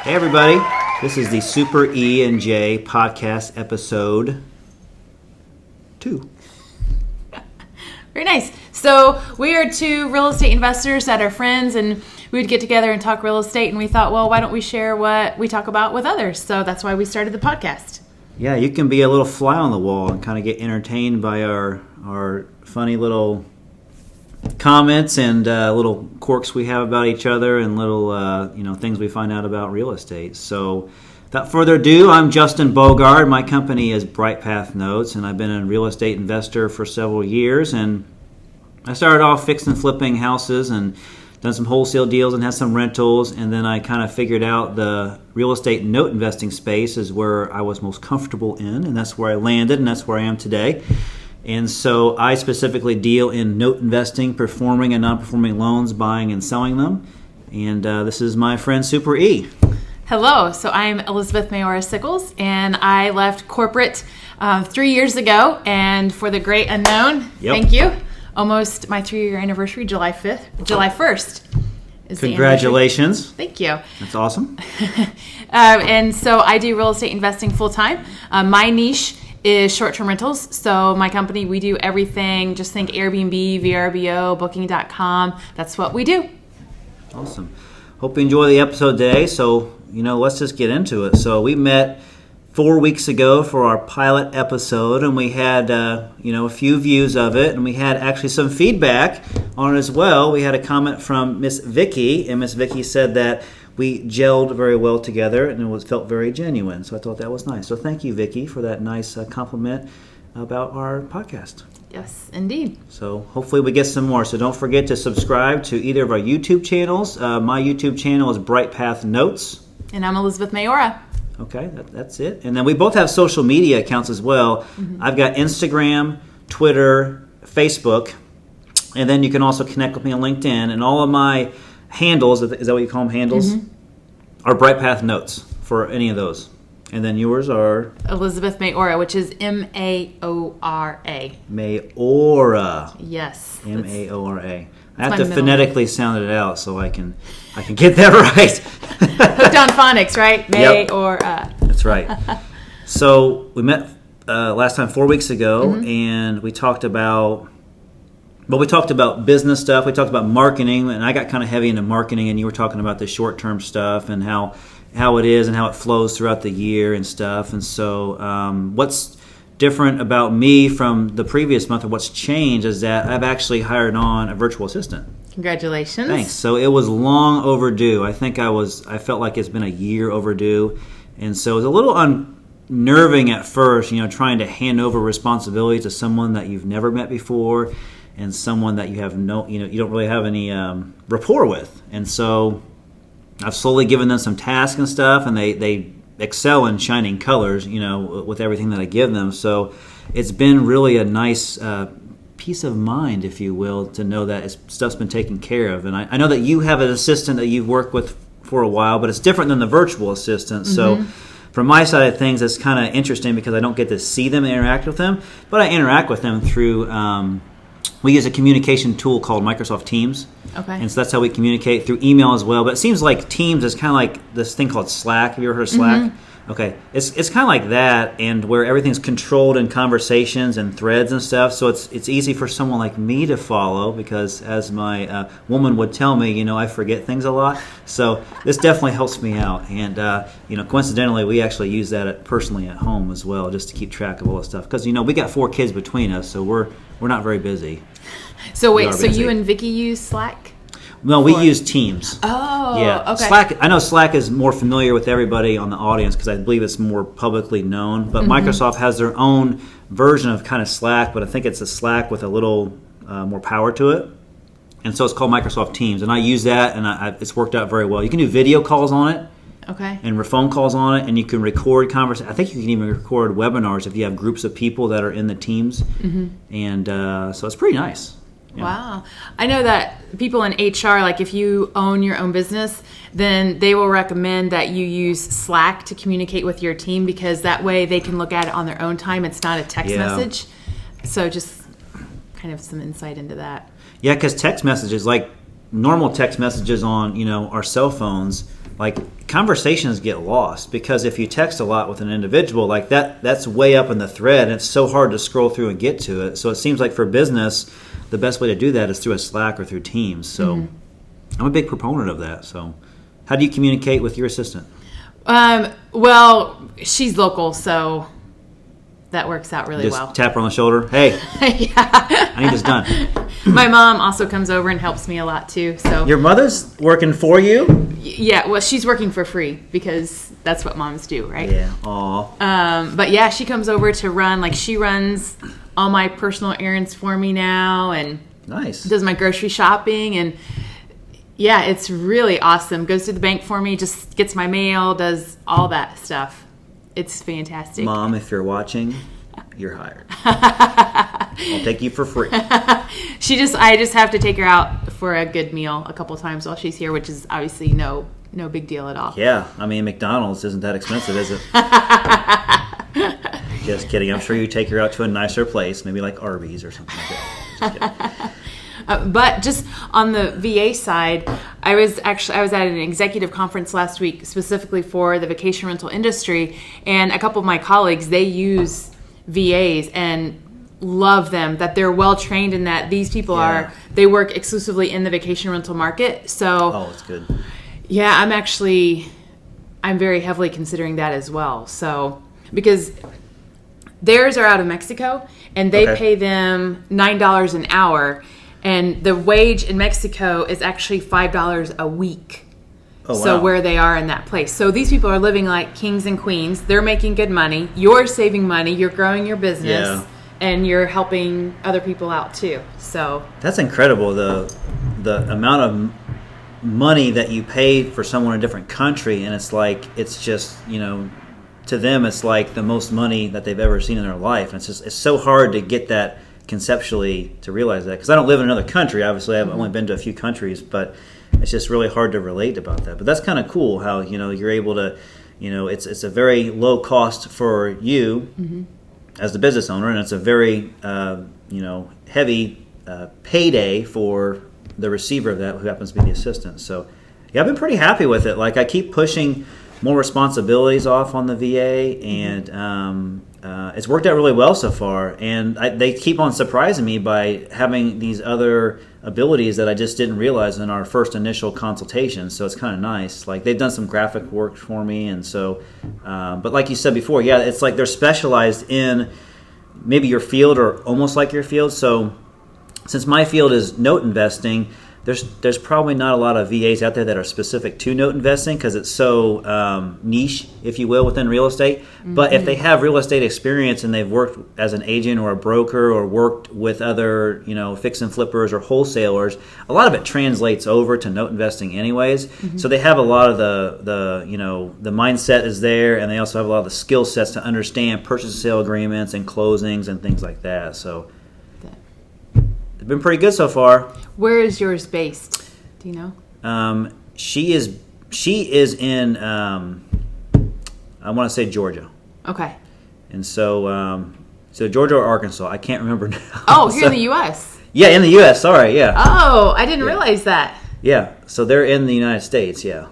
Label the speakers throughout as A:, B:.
A: Hey everybody, this is the Super E and J podcast episode 2.
B: Very nice. So we are two real estate investors that are friends, and we would get together and talk real estate, and we thought, well, why don't we share what we talk about with others? So that's why we started the podcast.
A: Yeah, you can be a little fly on the wall and kind of get entertained by our funny little comments and little quirks we have about each other and little things we find out about real estate. So without further ado, I'm Justin Bogard. My company is Bright Path Notes, and I've been a real estate investor for several years. And I started off fixing and flipping houses and done some wholesale deals and had some rentals. And then I kind of figured out the real estate note investing space is where I was most comfortable in, and that's where I landed, and that's where I am today. And so I specifically deal in note investing, performing and non-performing loans, buying and selling them. And this is my friend Super E.
B: Hello. So I'm Elizabeth Mayora Sickles, and I left corporate 3 years ago. And for the great unknown, Thank you. Almost my 3-year anniversary, July 1st.
A: Congratulations.
B: Thank you.
A: That's awesome.
B: And so I do real estate investing full time. My niche is short-term rentals. So my company, we do everything. Just think Airbnb, VRBO, Booking.com. That's what we do.
A: Awesome. Hope you enjoy the episode today. So, let's just get into it. So we met 4 weeks ago for our pilot episode, and we had, a few views of it, and we had actually some feedback on it as well. We had a comment from Miss Vicky, and Miss Vicky said that we gelled very well together, and it felt very genuine. So I thought that was nice. So thank you, Vicky, for that nice compliment about our podcast.
B: Yes, indeed.
A: So hopefully we get some more. So don't forget to subscribe to either of our YouTube channels. My YouTube channel is Bright Path Notes.
B: And I'm Elizabeth Mayora.
A: Okay, that's it. And then we both have social media accounts as well. Mm-hmm. I've got Instagram, Twitter, Facebook, and then you can also connect with me on LinkedIn. And all of my handles, is that what you call them, handles? Mm-hmm. Are Bright Path Notes for any of those. And then yours are?
B: Elizabeth Mayora, which is M-A-O-R-A.
A: Mayora.
B: Yes.
A: M-A-O-R-A. I have to phonetically sound it out so I can get that right.
B: Hooked on phonics, right? Mayora.
A: That's right. So we met last time 4 weeks ago, mm-hmm. and we talked about business stuff. We talked about marketing, and I got kind of heavy into marketing, and you were talking about the short-term stuff and how it is and how it flows throughout the year and stuff. And so what's different about me from the previous month, or what's changed, is that I've actually hired on a virtual assistant.
B: Congratulations.
A: Thanks. So it was long overdue. I felt like it's been a year overdue. And so it was a little unnerving at first, trying to hand over responsibility to someone that you've never met before and someone that you have you don't really have any rapport with. And so I've slowly given them some tasks and stuff, and they excel in shining colors, with everything that I give them. So it's been really a nice peace of mind, if you will, to know that stuff's been taken care of. And I know that you have an assistant that you've worked with for a while, but it's different than the virtual assistant. Mm-hmm. So from my side of things, it's kind of interesting because I don't get to see them and interact with them, but I interact with them through we use a communication tool called Microsoft Teams.
B: Okay.
A: And so that's how we communicate, through email as well. But it seems like Teams is kind of like this thing called Slack. Have you ever heard of Slack? Mm-hmm. Okay. It's kind of like that, and where everything's controlled in conversations and threads and stuff. So it's easy for someone like me to follow because, as my woman would tell me, I forget things a lot. So this definitely helps me out. And, coincidentally, we actually use that personally at home as well, just to keep track of all this stuff. Because, we got 4 kids between us, so we're not very busy.
B: So wait, so you and Vicky use Slack?
A: No, we use Teams.
B: Oh,
A: yeah.
B: Okay.
A: Slack. I know Slack is more familiar with everybody on the audience because I believe it's more publicly known. But mm-hmm. Microsoft has their own version of kind of Slack, but I think it's a Slack with a little more power to it. And so it's called Microsoft Teams, and I use that, and it's worked out very well. You can do video calls on it.
B: Okay.
A: And phone calls on it, and you can record conversations. I think you can even record webinars if you have groups of people that are in the teams. Mm-hmm. And so it's pretty nice.
B: Yeah. Wow. I know that people in HR, like if you own your own business, then they will recommend that you use Slack to communicate with your team because that way they can look at it on their own time. It's not a text message. So just kind of some insight into that.
A: Yeah, because text messages, like normal text messages on, our cell phones, like conversations get lost because if you text a lot with an individual like that's way up in the thread and it's so hard to scroll through and get to it. So it seems like for business, the best way to do that is through a Slack or through Teams. So I'm a big proponent of that. So how do you communicate with your assistant?
B: Well, she's local, so that works out really
A: Just
B: well.
A: tap her on the shoulder. Hey,
B: Yeah.
A: I need this done.
B: My mom also comes over and helps me a lot too. So
A: Your mother's working for you?
B: yeah, well, she's working for free because that's what moms do, right?
A: Yeah. Aw.
B: But yeah, she comes over to run. Like she runs all my personal errands for me now, and
A: Nice.
B: does my grocery shopping, and yeah, it's really awesome. Goes to the bank for me, just gets my mail, does all that stuff. It's fantastic.
A: Mom, if you're watching, you're hired. I'll take you for free.
B: I just have to take her out for a good meal a couple times while she's here, which is obviously no big deal at all.
A: Yeah, I mean, McDonald's isn't that expensive, is it? Just kidding. I'm sure you take her out to a nicer place, maybe like Arby's or something like that. Just kidding.
B: But just on the VA side, I was at an executive conference last week specifically for the vacation rental industry, and a couple of my colleagues, they use VAs and love them, that they're well trained in that these people
A: Yeah.
B: they work exclusively in the vacation rental market. So
A: Oh, it's good.
B: yeah, I'm very heavily considering that as well. So because theirs are out of Mexico and they
A: Okay.
B: pay them $9 an hour, and the wage in Mexico is actually $5 a week.
A: Oh,
B: So
A: wow.
B: where they are in that place. So these people are living like kings and queens. They're making good money. You're saving money. You're growing your business.
A: Yeah.
B: And you're helping other people out too. So
A: That's incredible. The amount of money that you pay for someone in a different country, and it's just to them it's like the most money that they've ever seen in their life. And it's so hard to get that conceptually to realize that because I don't live in another country. Obviously, I've only been to a few countries, but it's just really hard to relate about that. But that's kind of cool how you're able to it's a very low cost for you as the business owner, and it's a very heavy payday for the receiver of that, who happens to be the assistant. So yeah, I've been pretty happy with it. Like I keep pushing more responsibilities off on the VA, and it's worked out really well so far. And they keep on surprising me by having these other abilities that I just didn't realize in our first initial consultation. So it's kind of nice. Like they've done some graphic work for me, and so. But like you said before, yeah, it's like they're specialized in maybe your field or almost like your field. So since my field is note investing, there's probably not a lot of VAs out there that are specific to note investing because it's so niche, if you will, within real estate. But if they have real estate experience and they've worked as an agent or a broker or worked with other fix and flippers or wholesalers, a lot of it translates over to note investing anyways. So they have a lot of the mindset is there, and they also have a lot of the skill sets to understand purchase and sale agreements and closings and things like that. So it's been pretty good so far.
B: where is yours based? Do you know?
A: She is in I want to say Georgia,
B: Okay.
A: and so Georgia or Arkansas, I can't remember now.
B: Oh, here
A: So-
B: in the U.S.
A: Yeah, in the U.S. Sorry, yeah,
B: Oh, I didn't realize that.
A: yeah. So they're in the United States, yeah.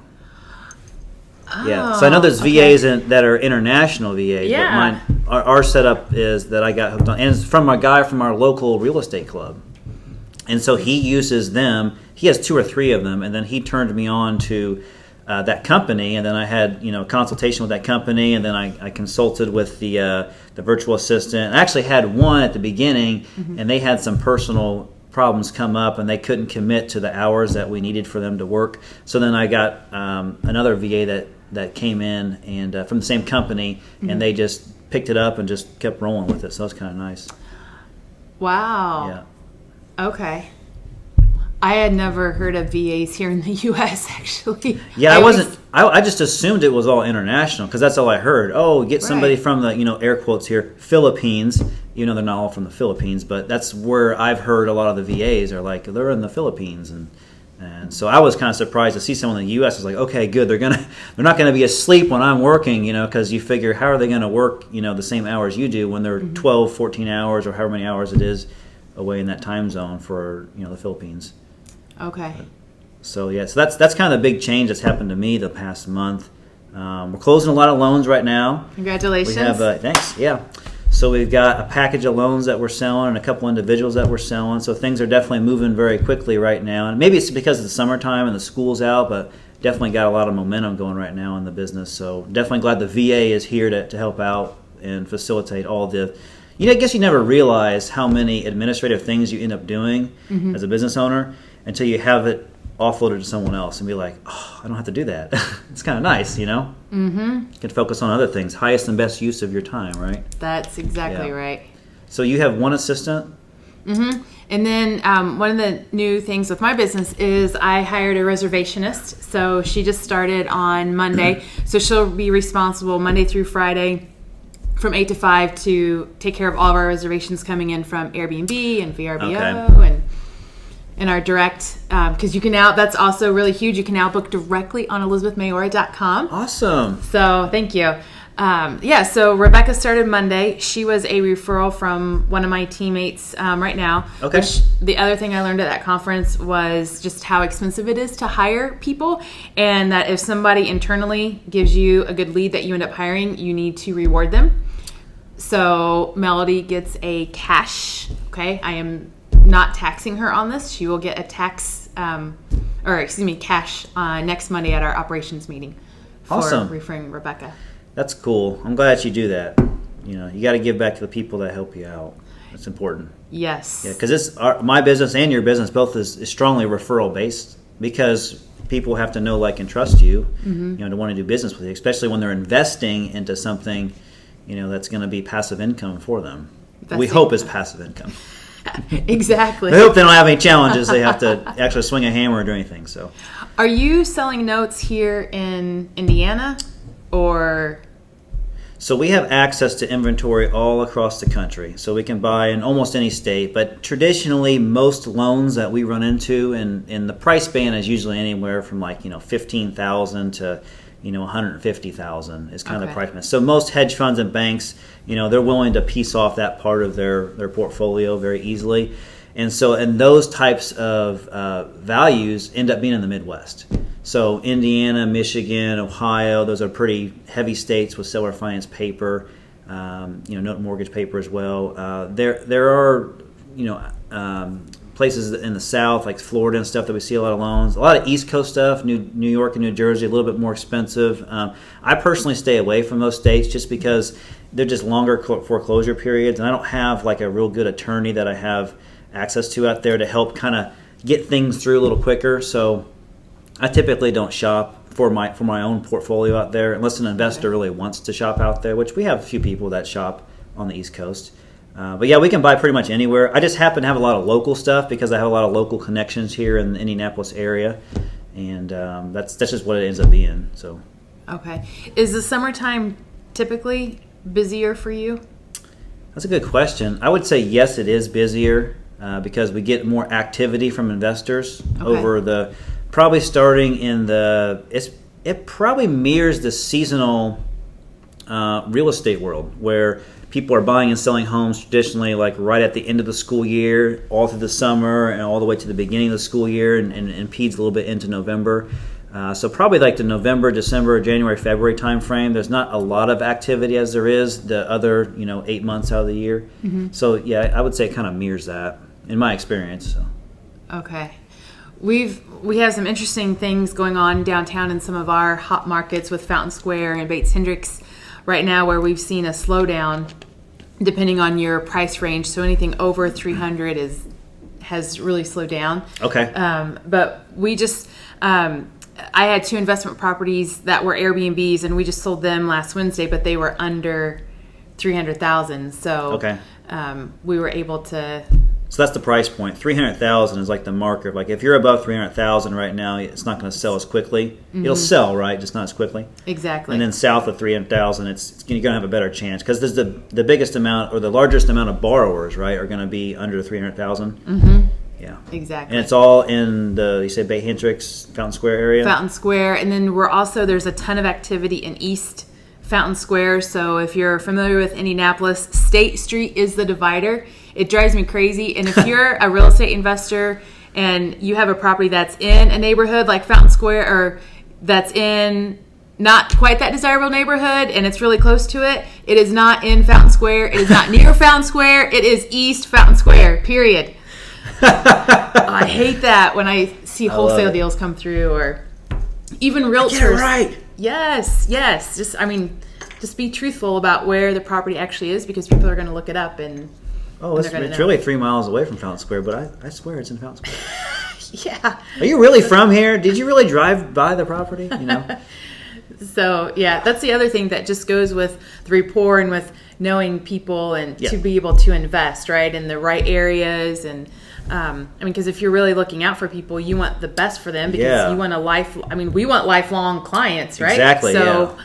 A: Yeah,
B: Oh,
A: so I know there's
B: okay.
A: VAs that are international VAs,
B: Yeah.
A: but mine, our setup is that I got hooked on, and it's from a guy from our local real estate club. And so he uses them. He has 2 or 3 of them, and then he turned me on to that company. And then I had consultation with that company, and then I consulted with the virtual assistant. I actually had one at the beginning, and they had some personal problems come up, and they couldn't commit to the hours that we needed for them to work. So then I got another VA that came in and from the same company, and they just picked it up and just kept rolling with it. So it was kind of nice.
B: Wow.
A: Yeah.
B: Okay. I had never heard of VAs here in the U.S. actually.
A: Yeah, I
B: always-
A: wasn't. I just assumed it was all international because that's all I heard. Oh, get somebody
B: Right.
A: from the air quotes here Philippines. They're not all from the Philippines, but that's where I've heard a lot of the VAs are like they're in the Philippines, and so I was kind of surprised to see someone in the U.S. I was like, okay, good. They're not gonna be asleep when I'm working, because you figure how are they gonna work the same hours you do when they're 12, 14 hours or however many hours it is away in that time zone for the Philippines.
B: Okay.
A: So yeah, so that's kind of the big change that's happened to me the past month. We're closing a lot of loans right now.
B: Congratulations.
A: We have thanks. Yeah. So we've got a package of loans that we're selling and a couple individuals that we're selling. So things are definitely moving very quickly right now. And maybe it's because of the summertime and the school's out, but definitely got a lot of momentum going right now in the business. So definitely glad the VA is here to help out and facilitate all the. I guess you never realize how many administrative things you end up doing as a business owner until you have it offloaded to someone else and be like, oh, I don't have to do that. It's kind of nice, Mm-hmm. You can focus on other things. Highest and best use of your time, right?
B: That's exactly right.
A: So you have one assistant?
B: Mm-hmm. And then one of the new things with my business is I hired a reservationist. So she just started on Monday. So she'll be responsible Monday through Friday from 8 to 5 to take care of all of our reservations coming in from Airbnb and VRBO and our direct, because you can now, that's also really huge, you can now book directly on ElizabethMayora.com.
A: Awesome.
B: So thank you. So Rebecca started Monday. She was a referral from one of my teammates right now.
A: Okay.
B: The other thing I learned at that conference was just how expensive it is to hire people, and that if somebody internally gives you a good lead that you end up hiring, you need to reward them. So Melody gets a cash. Okay, I am not taxing her on this. She will get a cash next Monday at our operations meeting for
A: Awesome.
B: referring Rebecca.
A: That's cool. I'm glad that you do that. You got to give back to the people that help you out. That's important.
B: Yes.
A: Yeah, because my business and your business both is strongly referral based, because people have to know, like, and trust you, to want to do business with you, especially when they're investing into something, that's going to be passive income for them. We hope is passive income.
B: Exactly.
A: I hope they don't have any challenges. They have to actually swing a hammer or do anything. So,
B: are you selling notes here in Indiana, or?
A: So we have access to inventory all across the country. So we can buy in almost any state. But traditionally, most loans that we run into, and the price band is usually anywhere from $15,000 to $150,000 is kind of the price band. So most hedge funds and banks, they're willing to piece off that part of their portfolio very easily. And those types of values end up being in the Midwest. So Indiana, Michigan, Ohio, those are pretty heavy states with seller finance paper, note mortgage paper as well. There are, places in the South, like Florida and stuff, that we see a lot of loans. A lot of East Coast stuff, New York and New Jersey, a little bit more expensive. I personally stay away from those states just because they're just longer foreclosure periods, and I don't have like a real good attorney that I have access to out there to help kind of get things through a little quicker. So I typically don't shop for my own portfolio out there unless an investor really wants to shop out there, which we have a few people that shop on the East Coast. But yeah, we can buy pretty much anywhere. I just happen to have a lot of local stuff because I have a lot of local connections here in the Indianapolis area, and that's just what it ends up being. So,
B: okay, is the summertime typically busier for you?
A: That's a good question. I would say yes, it is busier because we get more activity from investors over probably starting in it probably mirrors the seasonal real estate world where people are buying and selling homes traditionally like right at the end of the school year, all through the summer, and all the way to the beginning of the school year, and impedes a little bit into November. So probably like the November, December, January, February timeframe, there's not a lot of activity as there is the other 8 months out of the year. Mm-hmm. So yeah, I would say it kind of mirrors that in my experience. So.
B: Okay. We have some interesting things going on downtown in some of our hot markets with Fountain Square and Bates Hendricks right now, where we've seen a slowdown depending on your price range. So anything over 300 has really slowed down.
A: Okay.
B: But we just I had 2 investment properties that were Airbnbs, and we just sold them last Wednesday, but they were under 300,000. So we were able to.
A: So that's the price point. 300,000 is like the marker. Like if you're above 300,000 right now, it's not going to sell as quickly. Mm-hmm. It'll sell, right? Just not as quickly.
B: Exactly.
A: And then south of 300,000, you're going to have a better chance because there's the biggest amount or the largest amount of borrowers, right, are going to be under 300,000.
B: Mm-hmm.
A: Yeah.
B: Exactly.
A: And it's all in you said Bay Hendricks, Fountain Square area?
B: Fountain Square. And then there's a ton of activity in East Fountain Square. So if you're familiar with Indianapolis, State Street is the divider. It drives me crazy. And if you're a real estate investor and you have a property that's in a neighborhood like Fountain Square, or that's in not quite that desirable neighborhood, and it's really close to it, it is not in Fountain Square. It is not near Fountain Square. It is East Fountain Square, period. I hate that when I see wholesale deals come through, or even realtors.
A: Get it right.
B: Yes. Just be truthful about where the property actually is, because people are going to look it up and
A: It's really 3 miles away from Fountain Square, but I swear it's in Fountain Square.
B: yeah.
A: Are you really from here? Did you really drive by the property? You know.
B: So yeah, that's the other thing that just goes with the rapport and with knowing people, and
A: Yeah.
B: to be able to invest right in the right areas. And because if you're really looking out for people, you want the best for them, because
A: Yeah.
B: you want we want lifelong clients, right?
A: Exactly,
B: So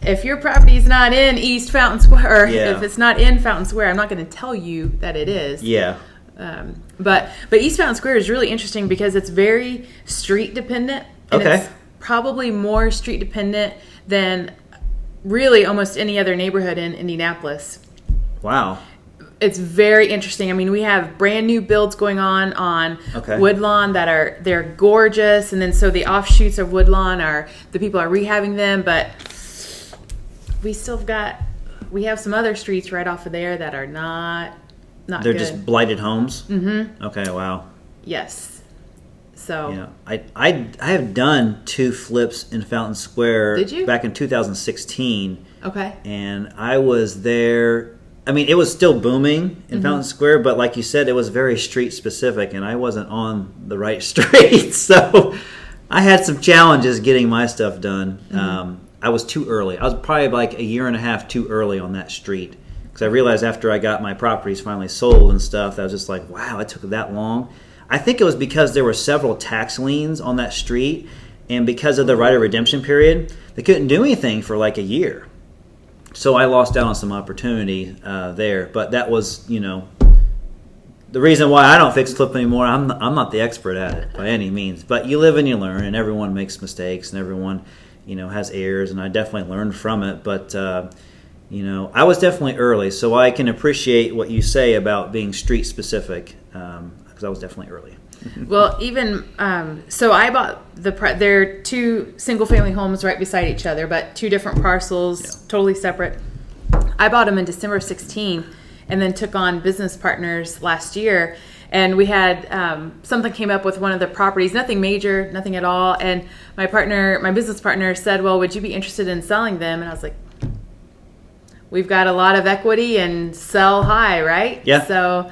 B: if your property's not in East Fountain Square, or
A: Yeah.
B: if it's not in Fountain Square, I'm not going to tell you that it is.
A: Yeah.
B: But East Fountain Square is really interesting because it's very street dependent. And
A: Okay.
B: it's probably more street dependent than really almost any other neighborhood in Indianapolis.
A: Wow.
B: It's very interesting. I mean, we have brand new builds going on
A: Okay.
B: Woodlawn they're gorgeous, and then so the offshoots of Woodlawn the people are rehabbing them, but we have some other streets right off of there that are not
A: They're
B: good.
A: just blighted homes. Mm-hmm. Okay. Wow.
B: Yes. So
A: Yeah, I have done 2 flips in Fountain Square.
B: Did you?
A: Back in 2016,
B: okay.
A: and I was there. I mean, it was still booming in Fountain Square, but like you said, it was very street specific, and I wasn't on the right street, so I had some challenges getting my stuff done. I was too early. I was probably like a year and a half too early on that street, because I realized after I got my properties finally sold and stuff, I was just like, wow, it took that long. I think it was because there were several tax liens on that street, and because of the right of redemption period, they couldn't do anything for like a year. So I lost out on some opportunity there. But that was, the reason why I don't fix flip anymore. I'm not the expert at it by any means. But you live and you learn, and everyone makes mistakes, and everyone, has errors, and I definitely learned from it. But I was definitely early, so I can appreciate what you say about being street specific, because I was definitely early.
B: Well, even so, I bought they're 2 single family homes right beside each other, but 2 different parcels, totally separate. I bought them in December 16, and then took on business partners last year. And we had something came up with one of the properties, nothing major, nothing at all. And my business partner said, "Well, would you be interested in selling them?" And I was like, "We've got a lot of equity and sell high, right?"
A: Yeah.
B: So.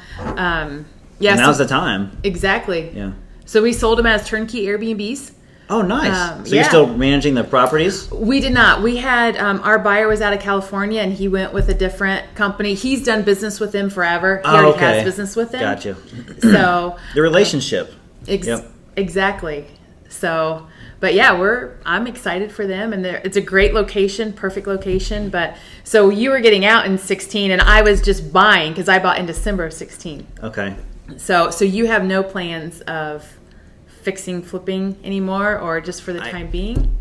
A: Yeah, now's the time.
B: Exactly.
A: Yeah.
B: So we sold them as turnkey Airbnbs.
A: Oh, nice. So
B: yeah.
A: you're still managing the properties?
B: We did not. We had our buyer was out of California, and he went with a different company. He's done business with them forever. He already has business with them.
A: Gotcha.
B: So
A: The relationship. Yep.
B: Exactly. So, but yeah, I'm excited for them, and it's a great location, perfect location. But so you were getting out in 16, and I was just buying because I bought in December of 16.
A: Okay.
B: So you have no plans of fixing flipping anymore, or just for the time being?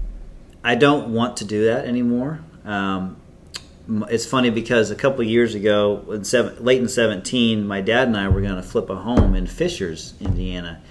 A: I don't want to do that anymore. It's funny because a couple of years ago, late in 17, my dad and I were going to flip a home in Fishers, Indiana.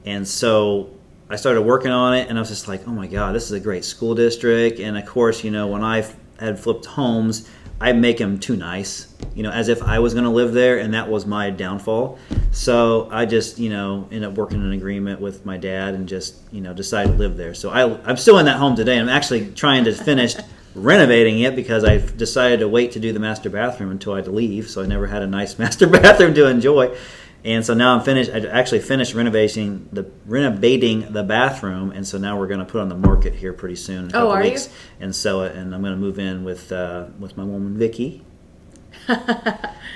A: And so I started working on it, and I was just like, oh my God, this is a great school district. And of course, when I had flipped homes, I make them too nice, as if I was going to live there, and that was my downfall. So I just, ended up working an agreement with my dad and just, decided to live there. So I'm still in that home today. I'm actually trying to finish renovating it because I've decided to wait to do the master bathroom until I had to leave. So I never had a nice master bathroom to enjoy. And so now I actually finished renovating the bathroom, and so now we're going to put it on the market here pretty soon. In a couple weeks, and sell it. And I'm going to move in with my woman Vicky.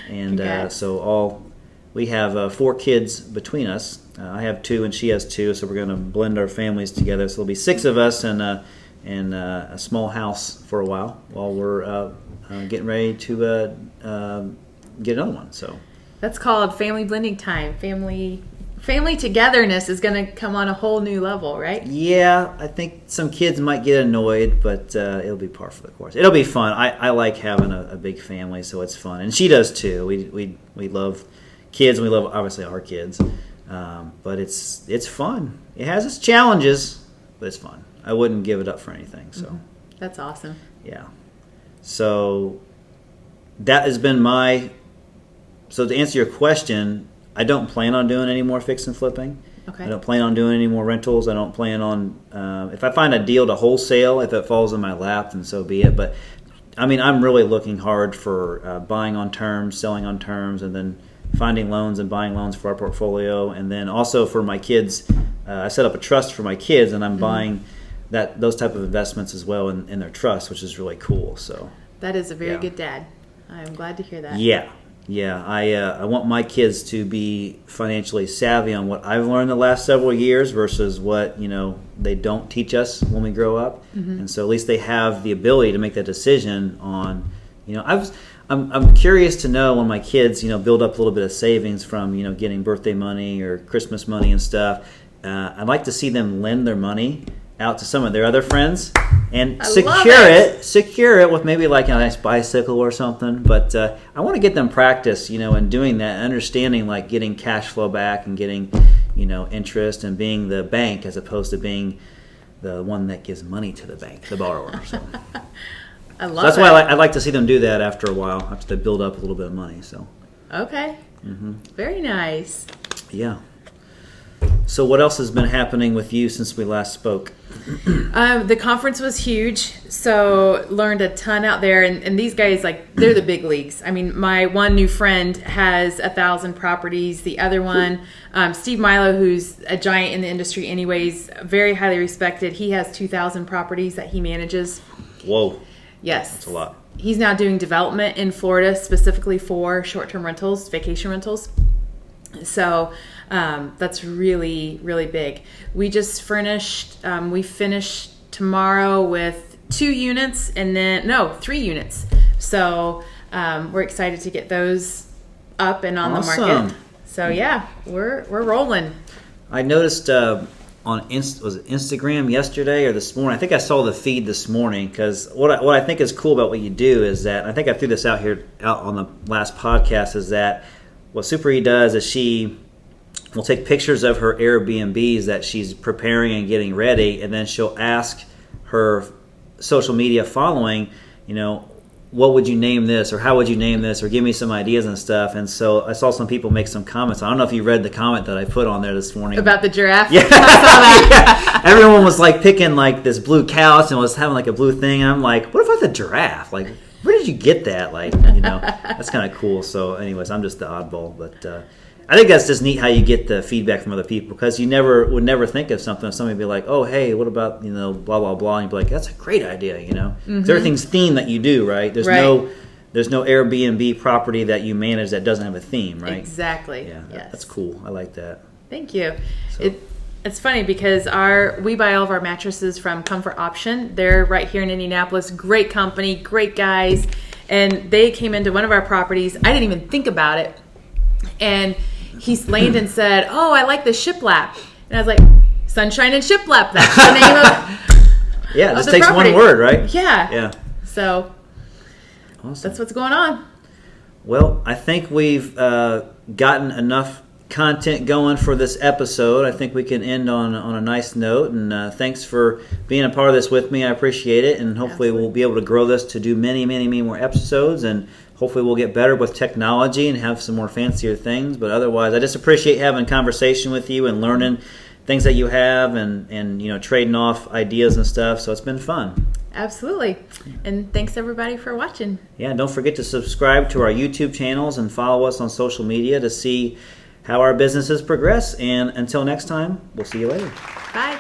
A: And so we have 4 kids between us. I have 2 and she has 2, so we're going to blend our families together. So there'll be 6 of us in a small house for a while we're getting ready to get another one. So.
B: That's called family blending time. Family togetherness is going to come on a whole new level, right?
A: Yeah, I think some kids might get annoyed, but it'll be par for the course. It'll be fun. I like having a big family, so it's fun, and she does too. We love kids, and we love obviously our kids. But it's fun. It has its challenges, but it's fun. I wouldn't give it up for anything. So
B: That's awesome.
A: yeah. So that has been my. So to answer your question, I don't plan on doing any more fix and flipping.
B: Okay.
A: I don't plan on doing any more rentals. I don't plan on. If I find a deal to wholesale, if it falls in my lap, then so be it. But I mean, I'm really looking hard for buying on terms, selling on terms, and then finding loans and buying loans for our portfolio. And then also for my kids, I set up a trust for my kids, and I'm buying those type of investments as well in their trust, which is really cool. So
B: That is a very
A: Yeah.
B: good dad. I'm glad to hear that.
A: yeah. I want my kids to be financially savvy on what I've learned the last several years versus what they don't teach us when we grow up, and so at least they have the ability to make that decision on. I'm curious to know when my kids build up a little bit of savings from getting birthday money or Christmas money and stuff. I'd like to see them lend their money out to some of their other friends and
B: I love
A: secure it with maybe like a nice bicycle or something. But I want to get them practice, in doing that, understanding like getting cash flow back and getting, interest and being the bank as opposed to being the one that gives money to the bank, the borrower. So,
B: I love
A: that's
B: it.
A: why I'd like to see them do that after a while, after they build up a little bit of money. So,
B: Okay. Very nice.
A: yeah. So what else has been happening with you since we last spoke?
B: The conference was huge, so learned a ton out there. And these guys, they're the big leagues. I mean, my one new friend has 1,000 properties. The other one, Steve Milo, who's a giant in the industry anyways, very highly respected. He has 2,000 properties that he manages.
A: Whoa,
B: Yes.
A: that's a lot.
B: He's now doing development in Florida specifically for short-term rentals, vacation rentals. So that's really, really big. We just we finish tomorrow with 2 units and then, 3 units. So we're excited to get those up and on the market.
A: Awesome.
B: So yeah, we're rolling.
A: I noticed on was it Instagram yesterday or this morning? I think I saw the feed this morning because what I think is cool about what you do is that, I think I threw this out on the last podcast, is that what Super E does is she will take pictures of her Airbnbs that she's preparing and getting ready, and then she'll ask her social media following, what would you name this, or how would you name this, or give me some ideas and stuff. And so I saw some people make some comments. I don't know if you read the comment that I put on there this morning
B: About the giraffe?
A: Yeah.
B: I saw that.
A: Yeah. Everyone was like picking like this blue couch and was having like a blue thing. And I'm like, what about the giraffe? Like, where did you get that? Like, that's kind of cool. So anyways, I'm just the oddball, but I think that's just neat how you get the feedback from other people, because you would never think of something if somebody would be like, oh, hey, what about, blah, blah, blah. And you'd be like, that's a great idea, 'Cause everything's themed that you do, right? There's no Airbnb property that you manage that doesn't have a theme, right?
B: Exactly.
A: Yeah,
B: Yes.
A: that's cool. I like that.
B: Thank you.
A: So-
B: It's funny because we buy all of our mattresses from Comfort Option. They're right here in Indianapolis. Great company, great guys. And they came into one of our properties. I didn't even think about it. And Landon said, oh, I like the shiplap. And I was like, Sunshine and Shiplap. That's the name of
A: Yeah, it
B: of
A: just
B: the
A: takes
B: property.
A: one word, right?
B: Yeah.
A: Yeah.
B: So
A: Awesome.
B: that's what's going on.
A: Well, I think we've gotten enough content going for this episode. I think we can end on a nice note. And thanks for being a part of this with me. I appreciate it. And hopefully we'll be able to grow this to do many, many, many more episodes. And hopefully we'll get better with technology and have some more fancier things. But otherwise, I just appreciate having a conversation with you and learning things that you have and trading off ideas and stuff. So it's been fun.
B: Absolutely. And thanks everybody for watching.
A: Yeah, and don't forget to subscribe to our YouTube channels and follow us on social media to see how our businesses progress. And until next time, we'll see you later.
B: Bye.